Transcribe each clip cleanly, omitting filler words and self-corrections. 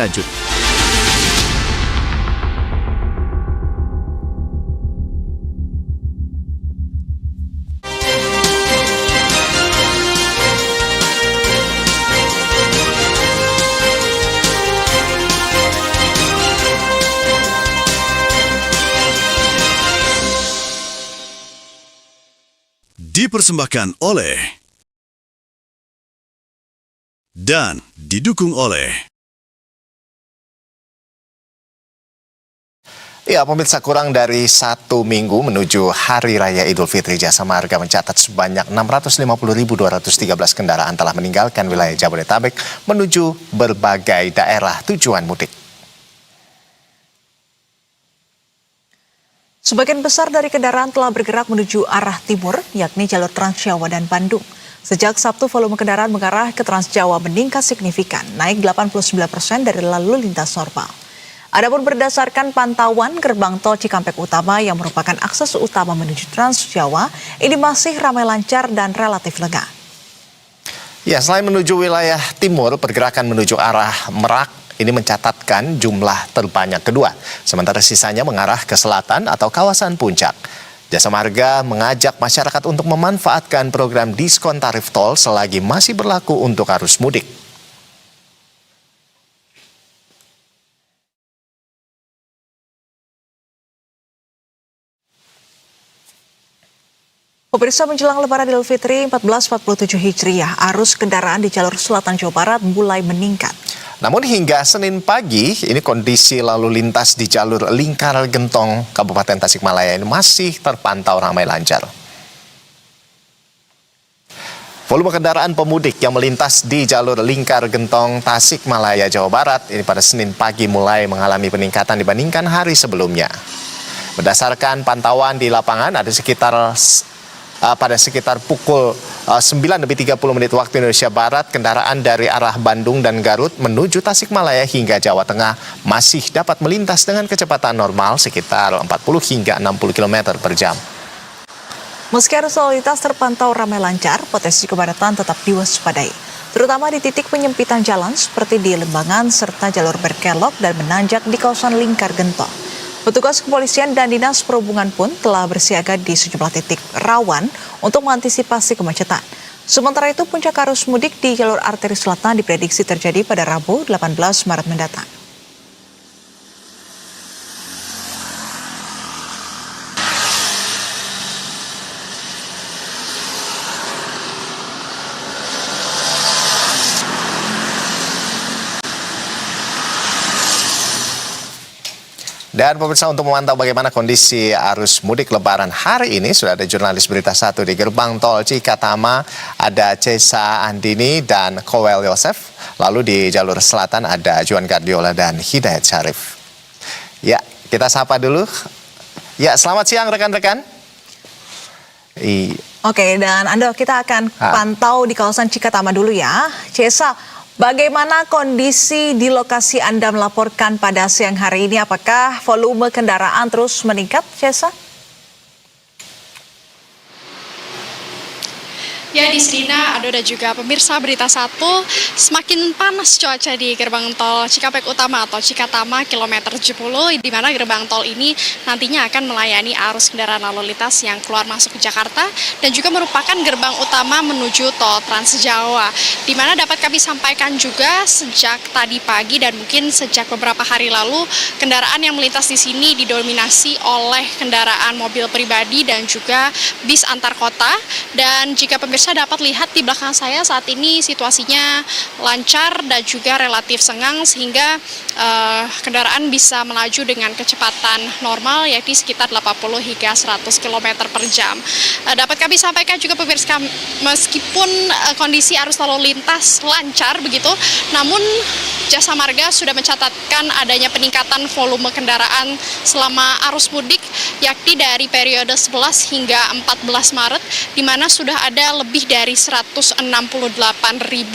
lanjut. Dipersembahkan oleh dan didukung oleh Ya, pemirsa, kurang dari 1 minggu menuju Hari Raya Idul Fitri, Jasa Marga mencatat sebanyak 650.213 kendaraan telah meninggalkan wilayah Jabodetabek menuju berbagai daerah tujuan mudik. Sebagian besar dari kendaraan telah bergerak menuju arah timur, yakni jalur Trans Jawa dan Bandung. Sejak Sabtu, volume kendaraan mengarah ke Trans Jawa meningkat signifikan, naik 89% dari lalu lintas normal. Adapun berdasarkan pantauan gerbang tol Cikampek Utama yang merupakan akses utama menuju Trans Jawa, ini masih ramai lancar dan relatif lega. Ya, selain menuju wilayah timur, pergerakan menuju arah Merak ini mencatatkan jumlah terbanyak kedua. Sementara sisanya mengarah ke selatan atau kawasan puncak. Jasa Marga mengajak masyarakat untuk memanfaatkan program diskon tarif tol selagi masih berlaku untuk arus mudik. Pemirsa, menjelang Lebaran Idul Fitri 1447 Hijriah, arus kendaraan di jalur selatan Jawa Barat mulai meningkat. Namun hingga Senin pagi, ini kondisi lalu lintas di jalur Lingkar Gentong, Kabupaten Tasikmalaya ini masih terpantau ramai lancar. Volume kendaraan pemudik yang melintas di jalur Lingkar Gentong, Tasikmalaya, Jawa Barat ini pada Senin pagi mulai mengalami peningkatan dibandingkan hari sebelumnya. Berdasarkan pantauan di lapangan, ada pada sekitar pukul 9:30 waktu Indonesia Barat, kendaraan dari arah Bandung dan Garut menuju Tasikmalaya hingga Jawa Tengah masih dapat melintas dengan kecepatan normal sekitar 40 hingga 60 km per jam. Meski arus lalu lintas terpantau ramai lancar, potensi kepadatan tetap diwaspadai, terutama di titik penyempitan jalan seperti di Lembangan serta jalur berkelok dan menanjak di kawasan Lingkar Gentong. Petugas kepolisian dan dinas perhubungan pun telah bersiaga di sejumlah titik rawan untuk mengantisipasi kemacetan. Sementara itu, puncak arus mudik di jalur arteri selatan diprediksi terjadi pada Rabu 18 Maret mendatang. Dan pemirsa, untuk memantau bagaimana kondisi arus mudik Lebaran hari ini, sudah ada jurnalis Berita 1 di gerbang tol Cikatama, ada Cesa Andini dan Kowel Yosef. Lalu di jalur selatan ada Juan Gardiola dan Hidayat Syarif. Ya, kita sapa dulu. Ya, selamat siang rekan-rekan. Oke, dan Anda kita akan pantau di kawasan Cikatama dulu ya. Cesa, bagaimana kondisi di lokasi Anda melaporkan pada siang hari ini? Apakah volume kendaraan terus meningkat, Cesa? Ya, di Serina, Ado dan juga pemirsa Berita 1, semakin panas cuaca di gerbang tol Cikampek Utama atau Cikatama kilometer 70, di mana gerbang tol ini nantinya akan melayani arus kendaraan lalu lintas yang keluar masuk ke Jakarta dan juga merupakan gerbang utama menuju tol Trans Jawa. Di mana dapat kami sampaikan juga sejak tadi pagi dan mungkin sejak beberapa hari lalu, kendaraan yang melintas di sini didominasi oleh kendaraan mobil pribadi dan juga bis antar kota. Dan jika pemirsa dapat lihat di belakang saya saat ini situasinya lancar dan juga relatif sengang sehingga kendaraan bisa melaju dengan kecepatan normal yakni sekitar 80 hingga 100 km per jam. Dapat kami sampaikan juga pemirsa, meskipun kondisi arus lalu lintas lancar begitu, namun Jasa Marga sudah mencatatkan adanya peningkatan volume kendaraan selama arus mudik yakni dari periode 11 hingga 14 Maret di mana sudah ada lebih dari 168.000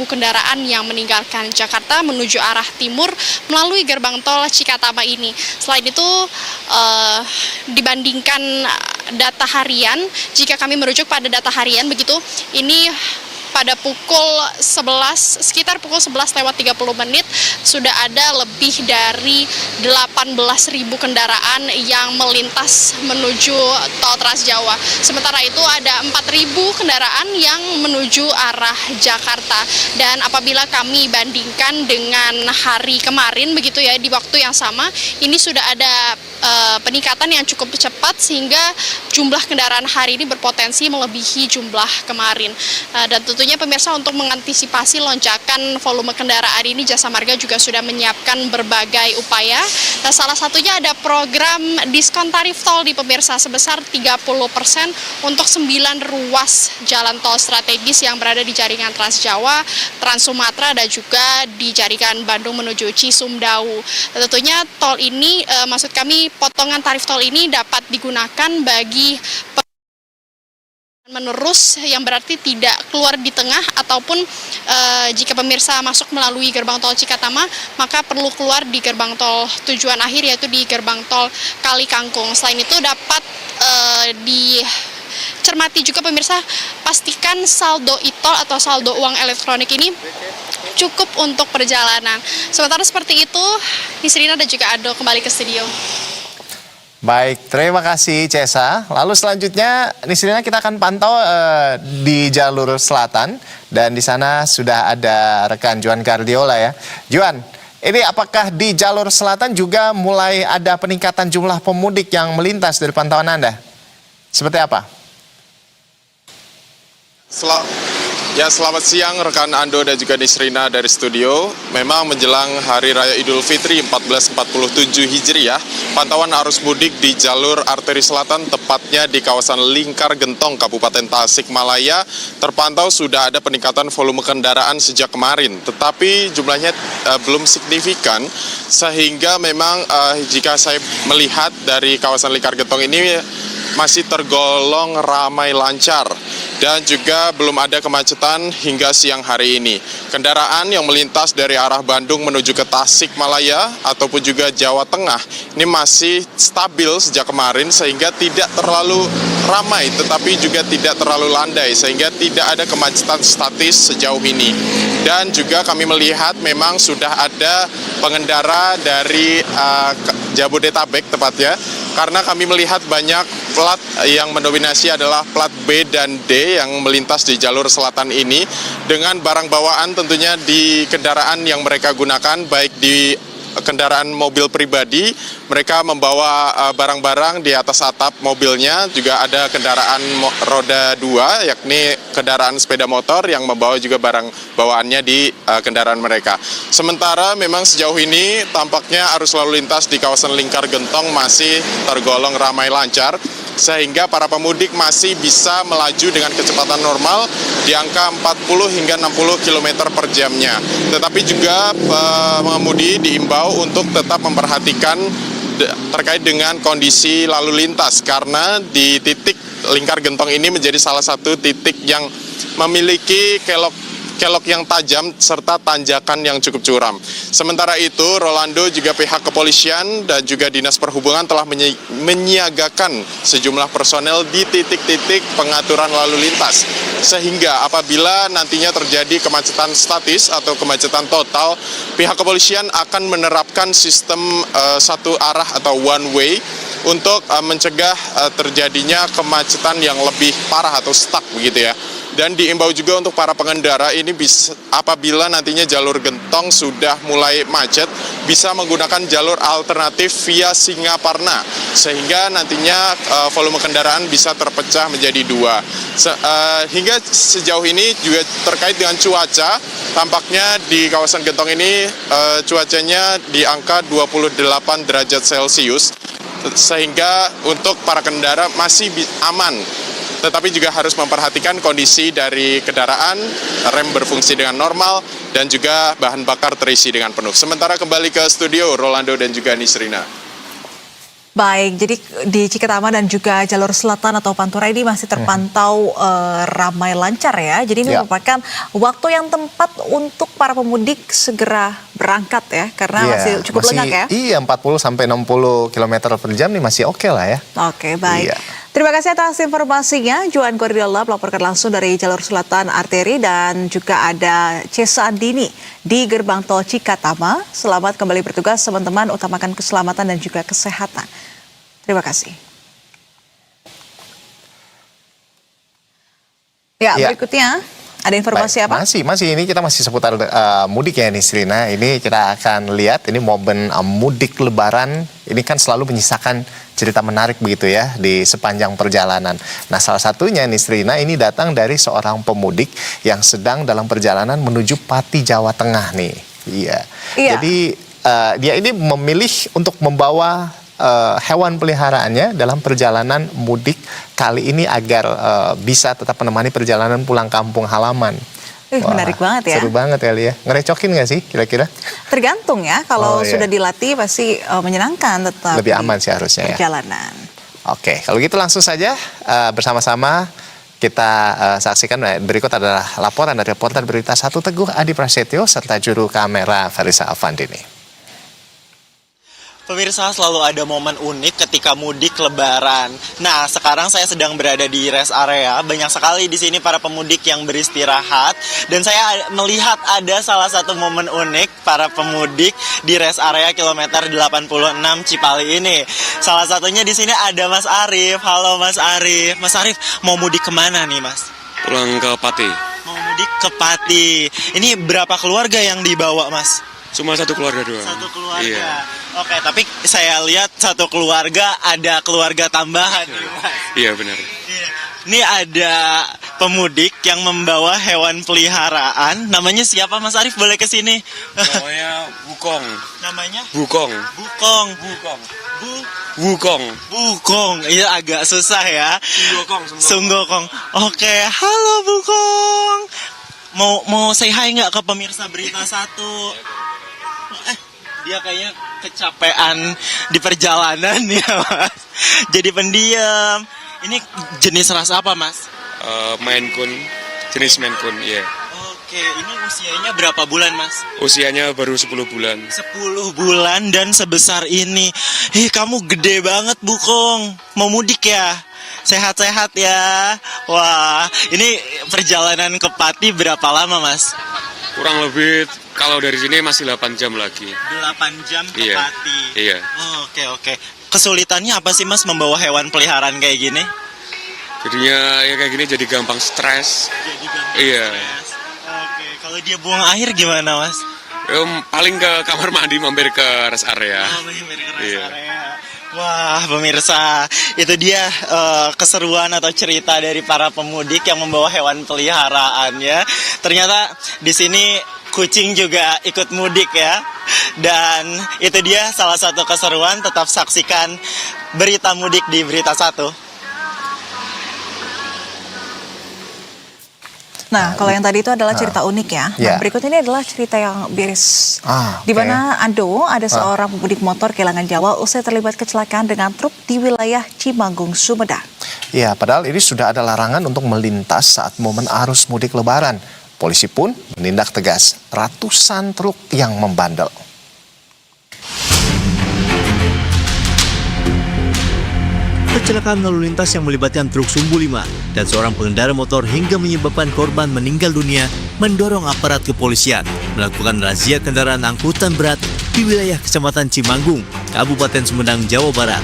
kendaraan yang meninggalkan Jakarta menuju arah timur melalui gerbang tol Cikatama ini. Selain itu, dibandingkan data harian, jika kami merujuk pada data harian begitu, ini pada sekitar pukul 11 lewat 30 menit sudah ada lebih dari 18.000 kendaraan yang melintas menuju tol Trans Jawa. Sementara itu ada 4.000 kendaraan yang menuju arah Jakarta. Dan apabila kami bandingkan dengan hari kemarin begitu ya, di waktu yang sama ini sudah ada peningkatan yang cukup cepat sehingga jumlah kendaraan hari ini berpotensi melebihi jumlah kemarin. Dan tentunya pemirsa, untuk mengantisipasi lonjakan volume kendaraan ini Jasa Marga juga sudah menyiapkan berbagai upaya. Nah, salah satunya ada program diskon tarif tol di pemirsa sebesar 30% untuk 9 ruas jalan tol strategis yang berada di jaringan Trans Jawa, Trans Sumatera, dan juga di jaringan Bandung menuju Cisumdawu. Tentunya tol ini, maksud kami potongan tarif tol ini dapat digunakan bagi menerus yang berarti tidak keluar di tengah, ataupun jika pemirsa masuk melalui gerbang tol Cikatama maka perlu keluar di gerbang tol tujuan akhir, yaitu di gerbang tol Kali Kangkung. Selain itu dapat dicermati juga pemirsa, pastikan saldo e-tol atau saldo uang elektronik ini cukup untuk perjalanan. Sementara seperti itu, Nisrina dan juga Ado kembali ke studio. Baik, terima kasih Cesa. Lalu selanjutnya, Nisrina, kita akan pantau di jalur selatan, dan di sana sudah ada rekan Juan Guardiola ya. Juan, ini apakah di jalur selatan juga mulai ada peningkatan jumlah pemudik yang melintas dari pantauan Anda? Seperti apa? Selamat siang rekan Ando dan juga Nisrina dari studio. Memang menjelang Hari Raya Idul Fitri 1447 Hijriah, pantauan arus mudik di jalur arteri selatan, tepatnya di kawasan Lingkar Gentong, Kabupaten Tasikmalaya, terpantau sudah ada peningkatan volume kendaraan sejak kemarin. Tetapi jumlahnya belum signifikan, sehingga memang jika saya melihat dari kawasan Lingkar Gentong ini masih tergolong ramai lancar, dan juga belum ada kemacetan hingga siang hari ini. Kendaraan yang melintas dari arah Bandung menuju ke Tasikmalaya ataupun juga Jawa Tengah ini masih stabil sejak kemarin, sehingga tidak terlalu ramai tetapi juga tidak terlalu landai, sehingga tidak ada kemacetan statis sejauh ini. Dan juga kami melihat memang sudah ada pengendara dari Jabodetabek tepatnya, karena kami melihat banyak plat yang mendominasi adalah plat B dan D yang melintas di jalur selatan ini dengan barang bawaan tentunya di kendaraan yang mereka gunakan, baik di kendaraan mobil pribadi, mereka membawa barang-barang di atas atap mobilnya. Juga ada kendaraan roda 2, yakni kendaraan sepeda motor yang membawa juga barang bawaannya di kendaraan mereka. Sementara memang sejauh ini tampaknya arus lalu lintas di kawasan Lingkar Gentong masih tergolong ramai lancar, sehingga para pemudik masih bisa melaju dengan kecepatan normal di angka 40 hingga 60 km per jamnya. Tetapi juga pengemudi diimbau untuk tetap memperhatikan terkait dengan kondisi lalu lintas, karena di titik Lingkar Gentong ini menjadi salah satu titik yang memiliki kelok yang tajam serta tanjakan yang cukup curam. Sementara itu, Rolando juga pihak kepolisian dan juga Dinas Perhubungan telah menyiagakan sejumlah personel di titik-titik pengaturan lalu lintas, sehingga apabila nantinya terjadi kemacetan statis atau kemacetan total, pihak kepolisian akan menerapkan sistem satu arah atau one way untuk mencegah terjadinya kemacetan yang lebih parah atau stuck begitu ya. Dan diimbau juga untuk para pengendara ini apabila nantinya jalur Gentong sudah mulai macet, bisa menggunakan jalur alternatif via Singaparna, sehingga nantinya volume kendaraan bisa terpecah menjadi dua. Hingga sejauh ini juga terkait dengan cuaca, tampaknya di kawasan Gentong ini cuacanya di angka 28 derajat Celcius, sehingga untuk para kendaraan masih aman. Tetapi juga harus memperhatikan kondisi dari kendaraan, rem berfungsi dengan normal, dan juga bahan bakar terisi dengan penuh. Sementara kembali ke studio, Rolando dan juga Nisrina. Baik, jadi di Cikatama dan juga jalur selatan atau Pantura ini masih terpantau ramai lancar ya. Jadi ini merupakan waktu yang tepat untuk para pemudik segera berangkat ya, karena masih cukup lengang ya. Iya, 40 sampai 60 km per jam nih masih oke lah ya. Oke, baik. Iya. Terima kasih atas informasinya, Juan Guardiola melaporkan langsung dari jalur selatan arteri dan juga ada Cesa Andini di gerbang tol Cikatama. Selamat kembali bertugas teman-teman, utamakan keselamatan dan juga kesehatan. Terima kasih. Ya, berikutnya ada informasi apa? Masih ini kita masih seputar mudik ya Nisrina. Ini kita akan lihat ini momen mudik Lebaran. Ini kan selalu menyisakan cerita menarik begitu ya di sepanjang perjalanan. Nah, salah satunya Nisrina ini datang dari seorang pemudik yang sedang dalam perjalanan menuju Pati, Jawa Tengah nih. Iya. Jadi dia ini memilih untuk membawa hewan peliharaannya dalam perjalanan mudik kali ini agar bisa tetap menemani perjalanan pulang kampung halaman. Menarik banget ya. Seru banget ya Lia. Ngerecokin nggak sih kira-kira? Tergantung ya, kalau sudah dilatih pasti menyenangkan tetap. Lebih aman sih harusnya ya. Perjalanan. Oke, kalau gitu langsung saja bersama-sama kita saksikan. Berikut adalah laporan dari reporter Berita 1 Teguh Adi Prasetyo serta juru kamera Farisa Afandini. Pemirsa, selalu ada momen unik ketika mudik Lebaran. Nah, sekarang saya sedang berada di rest area. Banyak sekali di sini para pemudik yang beristirahat. Dan saya melihat ada salah satu momen unik para pemudik di rest area kilometer 86 Cipali ini. Salah satunya di sini ada Mas Arif. Halo Mas Arif. Mas Arif, mau mudik kemana nih Mas? Pulang ke Pati. Mau mudik ke Pati. Ini berapa keluarga yang dibawa Mas? Cuma satu keluarga doang. Satu keluarga. Iya. Oke, tapi saya lihat satu keluarga ada keluarga tambahan nih, Mas. Iya, benar. Iya. Ini ada pemudik yang membawa hewan peliharaan. Namanya siapa Mas Arif? Boleh ke sini. Namanya Wukong. Namanya? Wukong. Bukong. Wukong. Bukong. Bukong. Iya, agak susah ya. Sunggokong. Oke, halo Bukong. Mau say hi nggak ke pemirsa Berita 1? Dia kayaknya kecapean di perjalanan ya Mas. Jadi pendiam. Ini jenis ras apa Mas? Maine Coon. Jenis Maine Coon, iya. Oke, ini usianya berapa bulan Mas? Usianya baru 10 bulan. 10 bulan dan sebesar ini. Kamu gede banget Bukong. Mau mudik ya? Sehat-sehat ya. Wah, ini perjalanan ke Pati berapa lama Mas? Kurang lebih kalau dari sini masih 8 jam lagi. 8 jam ke Iya. Pati. Iya. Oke. Kesulitannya apa sih Mas membawa hewan peliharaan kayak gini? Jadinya ya kayak gini jadi gampang stres. Jadi gampang Iya. stres. Oke, kalau dia buang air gimana Mas? Paling ke kamar mandi mampir ke rest area. Iya. Wah, pemirsa, itu dia keseruan atau cerita dari para pemudik yang membawa hewan peliharaan ya. Ternyata di sini kucing juga ikut mudik ya. Dan itu dia salah satu keseruan. Tetap saksikan Berita Mudik di Berita 1. Nah, kalau yang tadi itu adalah cerita unik ya. Nah, berikut ini adalah cerita yang miris. Di mana Ando ada seorang pemudik motor kehilangan nyawa usai terlibat kecelakaan dengan truk di wilayah Cimanggung, Sumedang. Ya, padahal ini sudah ada larangan untuk melintas saat momen arus mudik Lebaran. Polisi pun menindak tegas ratusan truk yang membandel. Kecelakaan lalu lintas yang melibatkan truk sumbu 5 dan seorang pengendara motor hingga menyebabkan korban meninggal dunia mendorong aparat kepolisian melakukan razia kendaraan angkutan berat di wilayah Kecamatan Cimanggung, Kabupaten Sumedang, Jawa Barat.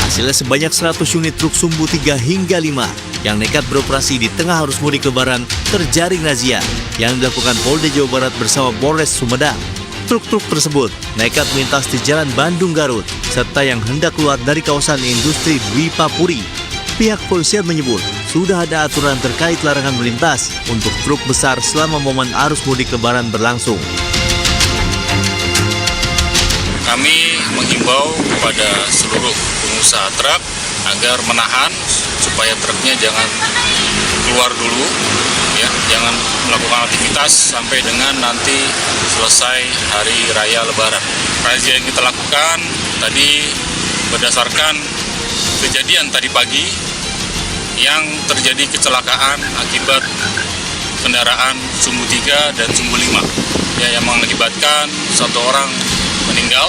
Hasilnya sebanyak 100 unit truk sumbu 3 hingga 5 yang nekat beroperasi di tengah arus mudik Lebaran terjaring razia yang dilakukan Polda Jawa Barat bersama Polres Sumedang. Truk-truk tersebut nekat melintas di Jalan Bandung Garut, serta yang hendak keluar dari kawasan industri Dwi Papuri. Pihak polisian menyebut sudah ada aturan terkait larangan melintas untuk truk besar selama momen arus mudik Lebaran berlangsung. Kami menghimbau kepada seluruh pengusaha truk agar menahan supaya truknya jangan keluar dulu, ya, jangan melakukan aktivitas sampai dengan nanti selesai hari raya Lebaran. Razia yang kita lakukan tadi berdasarkan kejadian tadi pagi yang terjadi kecelakaan akibat kendaraan sumbu 3 dan sumbu 5 ya, yang mengakibatkan satu orang meninggal.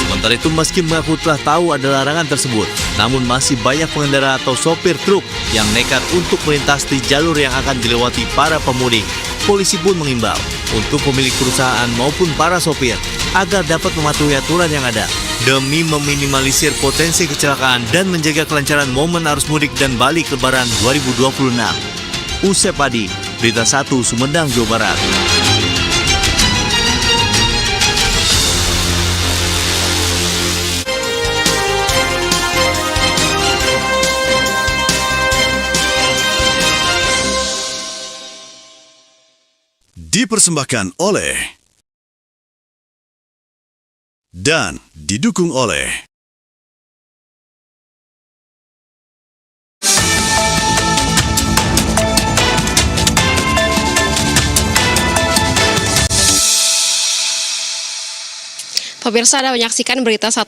Sementara itu meski mengaku telah tahu ada larangan tersebut, namun masih banyak pengendara atau sopir truk yang nekat untuk melintas di jalur yang akan dilewati para pemudik. Polisi pun mengimbau untuk pemilik perusahaan maupun para sopir agar dapat mematuhi aturan yang ada demi meminimalisir potensi kecelakaan dan menjaga kelancaran momen arus mudik dan balik Lebaran 2026. Usep Adi, Berita 1 Sumedang, Jawa Barat. Dipersembahkan oleh dan didukung oleh Pemirsa, Anda menyaksikan Berita 1